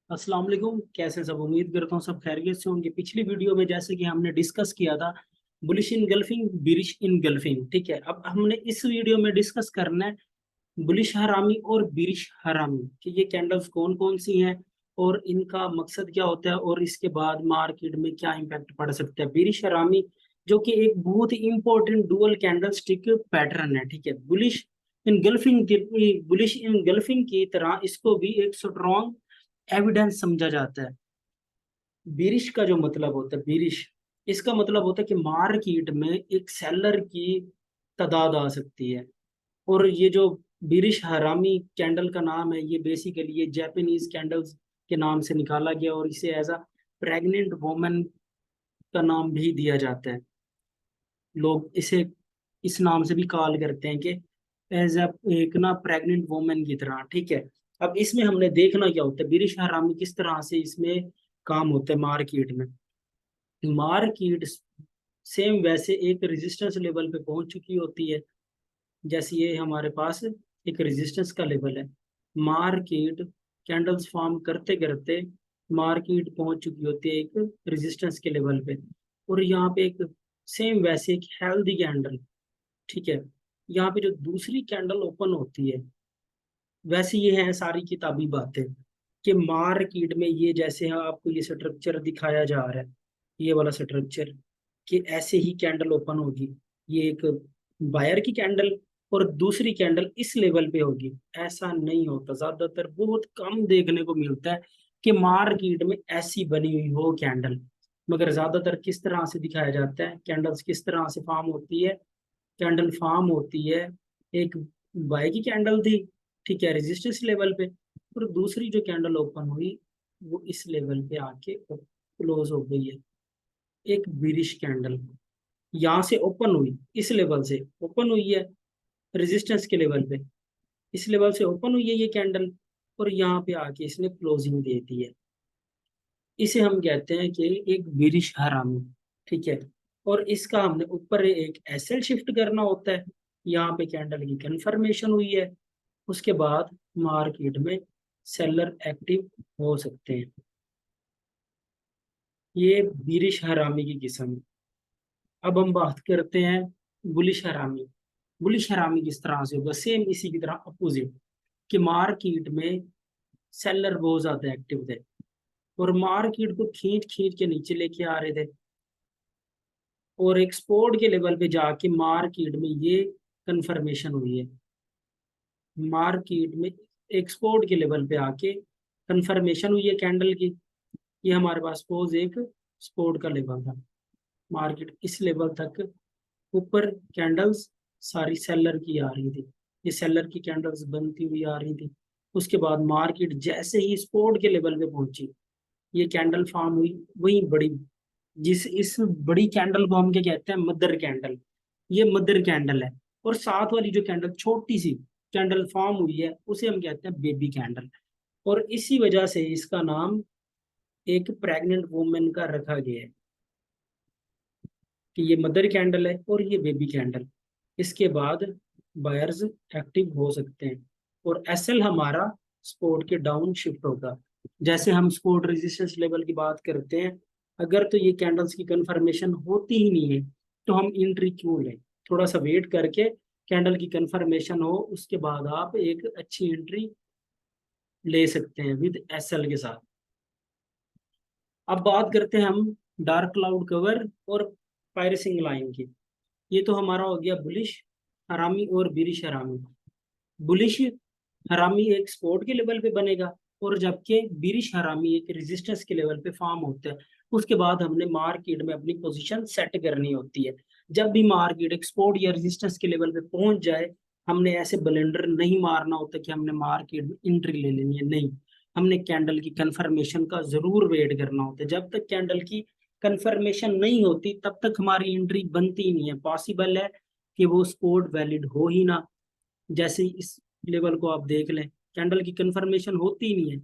अस्सलाम वालेकुम। कैसे सब? उम्मीद करता हूँ सब खैरियत से होंगे। पिछली वीडियो में जैसे कि हमने डिस्कस किया था बुलिश इनगल्फिंग बिरिश इनगल्फिंग, ठीक है। अब हमने इस वीडियो में डिस्कस करना है बुलिश हरामी और बिरिश हरामी कि ये कैंडल्स कौन कौन सी हैं और इनका मकसद क्या होता है और इसके बाद मार्केट में क्या इम्पैक्ट पड़ सकता है। बिरिश हरामी जो कि एक बहुत ही important dual candlestick pattern है, ठीक है। बुलिश इनगल्फिंग की तरह इसको भी एक स्ट्रॉन्ग एविडेंस समझा जाता है। बिरिश का जो मतलब होता है, बिरिश इसका मतलब होता है कि मार्केट में एक सेलर की तादाद आ सकती है। और ये जो बिरिश हरामी कैंडल का नाम है, ये बेसिकली ये जापानीज कैंडल्स के नाम से निकाला गया और इसे एज अ प्रेग्नेंट वोमेन का नाम भी दिया जाता है। लोग इसे इस नाम से भी कॉल करते हैं कि एज अ एक ना प्रेग्नेंट वोमेन की तरह, ठीक है। अब इसमें हमने देखना क्या होता है, बिरिश हरामी किस तरह से इसमें काम होता है मार्केट में। मार्केट सेम वैसे एक रेजिस्टेंस लेवल पे पहुंच चुकी होती है। जैसे ये हमारे पास एक रेजिस्टेंस का लेवल है। मार्केट कैंडल्स फॉर्म करते करते मार्केट पहुंच चुकी होती है एक रेजिस्टेंस के लेवल पे। और यहाँ पे एक सेम वैसे एक हेल्दी कैंडल, ठीक है। यहाँ पे जो दूसरी कैंडल ओपन होती है, वैसे ये है सारी किताबी बातें कि मार्केट में ये जैसे है आपको ये स्ट्रक्चर दिखाया जा रहा है, ये वाला स्ट्रक्चर कि ऐसे ही कैंडल ओपन होगी। ये एक बायर की कैंडल और दूसरी कैंडल इस लेवल पे होगी। ऐसा नहीं होता, ज्यादातर बहुत कम देखने को मिलता है कि मार्केट में ऐसी बनी हुई हो कैंडल। मगर ज्यादातर किस तरह से दिखाया जाता है, कैंडल्स किस तरह से फॉर्म होती है। कैंडल फॉर्म होती है, एक बाय की कैंडल थी, ठीक है, रेजिस्टेंस लेवल पे। और दूसरी जो कैंडल ओपन हुई वो इस लेवल पे आके क्लोज हो गई है। एक बिरिश कैंडल यहाँ से ओपन हुई, इस लेवल से ओपन हुई है रेजिस्टेंस के लेवल पे, इस लेवल से ओपन हुई है ये कैंडल और यहाँ पे आके इसने क्लोजिंग दे दी है। इसे हम कहते हैं कि एक बिरिश हरामी, ठीक है। और इसका हमने ऊपर एक एसएल शिफ्ट करना होता है। यहाँ पे कैंडल की कंफर्मेशन हुई है, उसके बाद मार्केट में सेलर एक्टिव हो सकते हैं। ये बिरिश हरामी की किस्म है। अब हम बात करते हैं बुलिश हरामी। बुलिश हरामी किस तरह से होगा, सेम इसी की तरह अपोजिट कि मार्केट में सेलर बहुत ज्यादा एक्टिव थे और मार्केट को खींच खींच के नीचे लेके आ रहे थे। और एक्सपोर्ट के लेवल पे जाके मार्केट में ये कंफर्मेशन हुई है। मार्केट में एक्सपोर्ट के लेवल पे आके कंफर्मेशन हुई है कैंडल की। ये हमारे पास सपोज एक सपोर्ट का लेवल था, मार्केट इस लेवल तक ऊपर कैंडल्स सारी सेलर की आ रही थी। ये सेलर की कैंडल्स बनती हुई आ रही थी। उसके बाद मार्केट जैसे ही सपोर्ट के लेवल पे पहुंची, ये कैंडल फॉर्म हुई, वही बड़ी, जिस इस बड़ी कैंडल को हम क्या कहते हैं, मदर कैंडल। ये मदर कैंडल है। और साथ वाली जो कैंडल छोटी सी कैंडल फॉर्म हुई है उसे हम कहते हैं बेबी कैंडल। और इसी वजह से इसका नाम एक प्रेग्नेंट वुमेन का रखा गया है कि ये मदर कैंडल है और ये बेबी कैंडल। इसके बाद बायर्स एक्टिव हो सकते हैं और एसएल हमारा सपोर्ट के डाउन शिफ्ट होगा। जैसे हम सपोर्ट रेजिस्टेंस लेवल की बात करते हैं, अगर तो ये कैंडल्स की कंफर्मेशन होती ही नहीं है तो हम एंट्री क्यों लें। थोड़ा सा वेट करके कैंडल की कंफर्मेशन हो, उसके बाद आप एक अच्छी एंट्री ले सकते हैं विद एसएल के साथ। अब बात करते हैं हम डार्क क्लाउड कवर और पायरसिंग लाइन की। ये तो हमारा हो गया बुलिश हरामी और बिरिश हरामी। बुलिश हरामी एक सपोर्ट के लेवल पे बनेगा और जबकि बिरिश हरामी एक रेजिस्टेंस के लेवल पे फॉर्म होता है। उसके बाद हमने मार्केट में अपनी पोजीशन सेट करनी होती है। जब भी मार्केट एक सपोर्ट या रेजिस्टेंस के लेवल पे पहुंच जाए, हमने ऐसे ब्लेंडर नहीं मारना होता कि हमने मार्केट में एंट्री ले लेनी है, नहीं। हमने कैंडल की कंफर्मेशन का जरूर वेट करना होता है। जब तक कैंडल की कंफर्मेशन नहीं होती तब तक हमारी एंट्री बनती ही नहीं है। पॉसिबल है कि वो सपोर्ट वैलिड हो ही ना। जैसे इस लेवल को आप देख लें, कैंडल की कंफर्मेशन होती ही नहीं है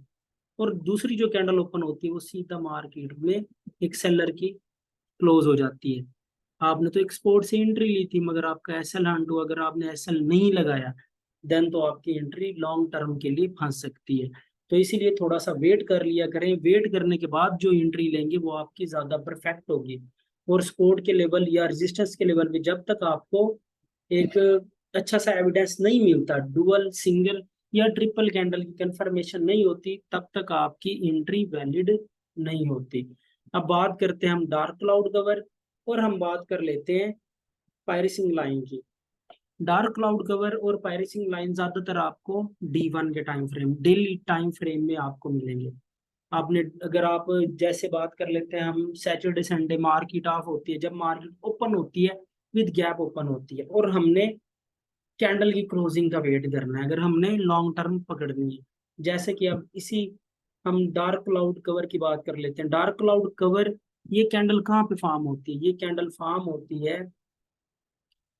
और दूसरी जो कैंडल ओपन होती है वो सीधा मार्केट में एक सेलर की क्लोज हो जाती है। आपने तो एक्सपोर्ट से एंट्री ली थी मगर आपका एसएल हंट, अगर आपने एसएल नहीं लगाया देन तो आपकी एंट्री लॉन्ग टर्म के लिए फंस सकती है। तो इसीलिए थोड़ा सा वेट कर लिया करें। वेट करने के बाद जो एंट्री लेंगे वो आपकी ज्यादा परफेक्ट होगी। और सपोर्ट के लेवल या रेजिस्टेंस के लेवल पे जब तक आपको एक अच्छा सा एविडेंस नहीं मिलता, डुअल, सिंगल या ट्रिपल कैंडल की कंफर्मेशन नहीं होती, तब तक आपकी एंट्री वैलिड नहीं होती। अब बात करते हैं हम डार्क क्लाउड कवर, और हम बात कर लेते हैं पायरिसिंग लाइन की। डार्क क्लाउड कवर और पायरिसिंग लाइन ज्यादातर आपको D1 के time frame, daily time frame में आपको मिलेंगे। आपने, अगर आप जैसे बात कर लेते हैं हम, सैटरडे संडे मार्केट ऑफ होती है, जब मार्केट ओपन होती है विद गैप ओपन होती है, और हमने कैंडल की क्लोजिंग का वेट करना है अगर हमने लॉन्ग टर्म पकड़नी है। जैसे कि अब इसी, हम डार्क क्लाउड कवर की बात कर लेते हैं। डार्क क्लाउड कवर, ये कैंडल कहाँ पे फॉर्म होती है? ये कैंडल फॉर्म होती है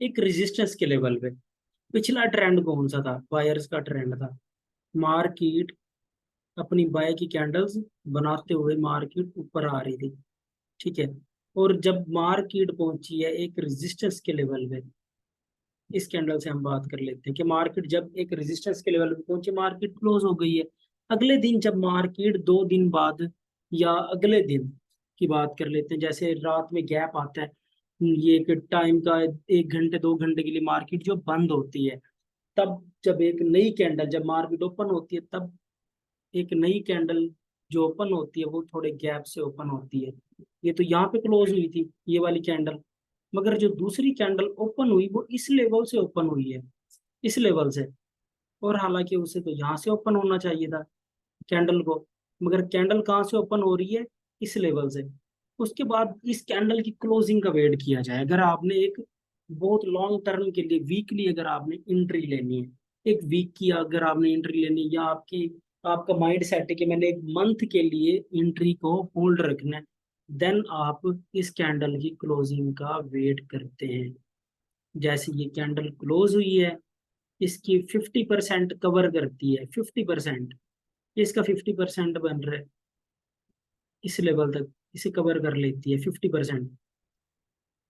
एक रेजिस्टेंस के लेवल पे। पिछला ट्रेंड कौन सा था? बायर्स का ट्रेंड था। मार्केट अपनी बाय की कैंडल्स बनाते हुए मार्केट ऊपर आ रही थी, ठीक है। और जब मार्केट पहुंची है एक रेजिस्टेंस के लेवल पे, इस कैंडल से हम बात कर लेते हैं कि मार्केट जब एक रेजिस्टेंस के लेवल पे पहुंची, मार्केट क्लोज हो गई है। अगले दिन जब मार्केट 2 दिन बाद या अगले दिन की बात कर लेते हैं, जैसे रात में गैप आता है, ये एक टाइम का 1 घंटे 2 घंटे के लिए मार्केट जो बंद होती है, तब जब एक नई कैंडल, जब मार्केट ओपन होती है, तब एक नई कैंडल जो ओपन होती है वो थोड़े गैप से ओपन होती है। ये तो यहाँ पे क्लोज हुई थी ये वाली कैंडल, मगर जो दूसरी कैंडल ओपन हुई वो इस लेवल से ओपन हुई है, इस लेवल से। और हालांकि उसे तो यहाँ से ओपन होना चाहिए था कैंडल को, मगर कैंडल कहाँ से ओपन हो रही है? इस लेवल से। उसके बाद इस कैंडल की क्लोजिंग का वेट किया जाए। अगर आपने एक बहुत लॉन्ग टर्म के लिए, वीकली अगर आपने एंट्री लेनी है, एक वीक की अगर आपने एंट्री लेनी है, या आपकी, आपका माइंड सेट है कि मैंने एक मंथ के लिए एंट्री को होल्ड रखना है, देन आप इस कैंडल की क्लोजिंग का वेट करते हैं। जैसे ये कैंडल क्लोज हुई है, इसकी 50% कवर करती है, 50%, इसका 50% बन रहा है, इस लेवल तक इसे कवर कर लेती है 50%।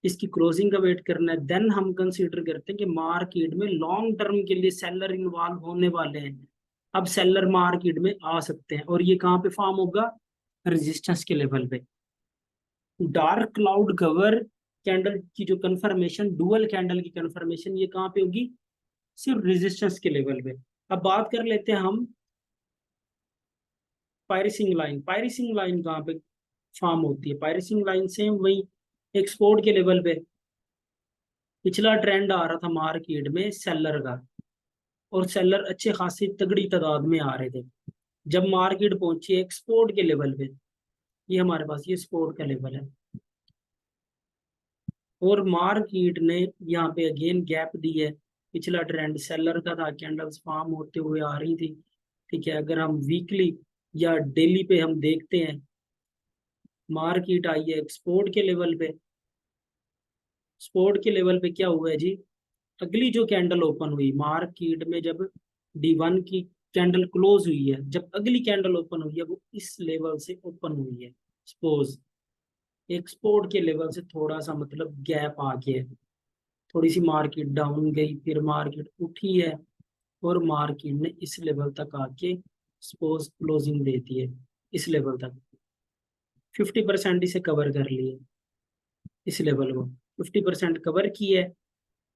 इसकी क्लोजिंग का वेट करना है, देन हम कंसीडर करते हैं कि मार्केट में लॉन्ग टर्म के लिए सेलर इन्वॉल्व होने वाले हैं। अब सेलर मार्केट में आ सकते हैं, और ये कहाँ पे फॉर्म होगा? रेजिस्टेंस के लेवल पे। डार्क क्लाउड कवर कैंडल की जो कंफर्मेशन, डुअल कैंडल की कंफर्मेशन, ये कहाँ पे होगी? सिर्फ रेजिस्टेंस के लेवल पे। अब बात कर लेते हैं हम पायरिसिंग लाइन। पायरिसिंग लाइन कहाँ पे फॉर्म होती है? पायरिसिंग लाइन से वही एक्सपोर्ट के लेवल पे। पिछला ट्रेंड आ रहा था मार्केट में सेलर का, और सेलर अच्छे खासी तगड़ी तादाद में आ रहे थे। जब मार्केट पहुंची एक्सपोर्ट के लेवल पे, ये हमारे पास ये सपोर्ट का लेवल है, और मार्केट ने यहाँ पे अगेन गैप दी है। पिछला ट्रेंड सेलर का था, कैंडल्स फॉर्म होते हुए आ रही थी, ठीक है। अगर हम वीकली या डेली पे हम देखते हैं, मार्केट आई है एक्सपोर्ट के लेवल पे। स्पोर्ट के लेवल पे क्या हुआ है जी? अगली जो कैंडल ओपन हुई मार्केट में, जब D1 की कैंडल क्लोज हुई है, जब अगली कैंडल ओपन हुई है वो इस लेवल से ओपन हुई है। सपोज एक्सपोर्ट के लेवल से थोड़ा सा मतलब गैप आ गया है, थोड़ी सी मार्केट डाउन गई, फिर मार्केट उठी है, और मार्केट ने इस लेवल तक आके सपोज क्लोजिंग देती है, इस लेवल तक 50% इसे कवर कर लिए, इस लेवल को 50% कवर की है।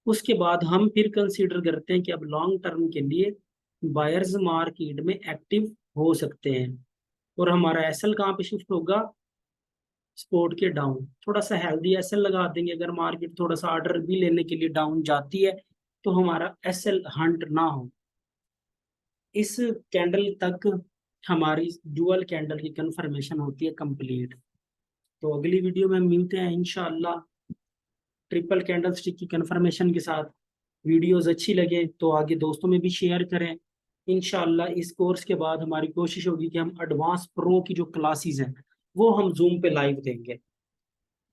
उसके बाद हम फिर कंसीडर करते हैं कि अब लॉन्ग टर्म के लिए बायर्स मार्केट में एक्टिव हो सकते हैं, और हमारा एसएल कहाँ पे शिफ्ट होगा? स्पोर्ट के डाउन। थोड़ा सा हेल्दी एसएल लगा देंगे, अगर मार्केट थोड़ा सा ऑर्डर भी लेने के लिए डाउन जाती है तो हमारा एसएल हंट ना हो। इस कैंडल तक हमारी डुअल कैंडल की कंफर्मेशन होती है कंप्लीट। तो अगली वीडियो में मिलते हैं इंशाल्लाह ट्रिपल कैंडल स्टिक की कंफर्मेशन के साथ। वीडियोस अच्छी लगे तो आगे दोस्तों में भी शेयर करें। इंशाल्लाह इस कोर्स के बाद हमारी कोशिश होगी कि हम एडवांस प्रो की जो क्लासेस हैं वो हम जूम पे लाइव देंगे।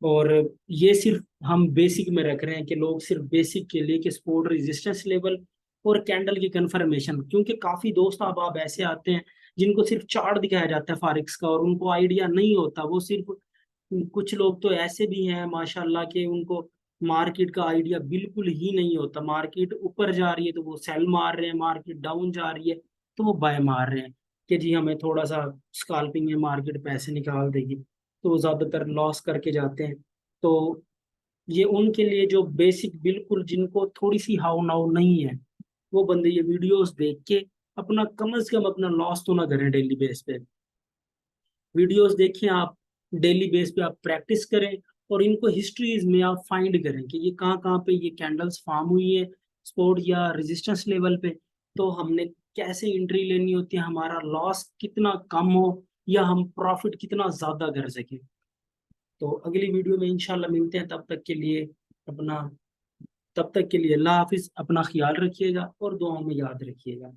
और ये सिर्फ हम बेसिक में रख रहे हैं कि लोग सिर्फ बेसिक के लिए कि सपोर्ट रेजिस्टेंस लेवल और कैंडल की कंफर्मेशन, क्योंकि काफी दोस्त अब आप ऐसे आते हैं जिनको सिर्फ चार्ट दिखाया जाता है फॉरेक्स का और उनको आइडिया नहीं होता। वो सिर्फ, कुछ लोग तो ऐसे भी हैं माशाल्लाह के उनको मार्केट का आइडिया बिल्कुल ही नहीं होता। मार्केट ऊपर जा रही है तो वो सेल मार रहे हैं, मार्केट डाउन जा रही है तो वो बाय मार रहे हैं। कि जी हमें थोड़ा सा स्काल्पिंग में मार्केट पैसे निकाल देगी, तो वो ज़्यादातर लॉस करके जाते हैं। तो ये उनके लिए जो बेसिक बिल्कुल जिनको थोड़ी सी हाव नाव नहीं है, वो बंदे ये वीडियोस देख के अपना कम से कम अपना लॉस तो ना करें डेली बेस पे। वीडियोस देखें आप, डेली बेस पे आप प्रैक्टिस करें, और इनको हिस्ट्रीज में आप फाइंड करें कि ये कहाँ कहाँ पे ये कैंडल्स फॉर्म हुई है, सपोर्ट या रेजिस्टेंस लेवल पे। तो हमने कैसे एंट्री लेनी होती है, हमारा लॉस कितना कम हो या हम प्रॉफिट कितना ज्यादा कर सकें। तो अगली वीडियो में इंशाल्लाह मिलते हैं, अपना तब तक के लिए अल्लाह हाफिज, अपना ख्याल रखिएगा और दुआओं में याद रखिएगा।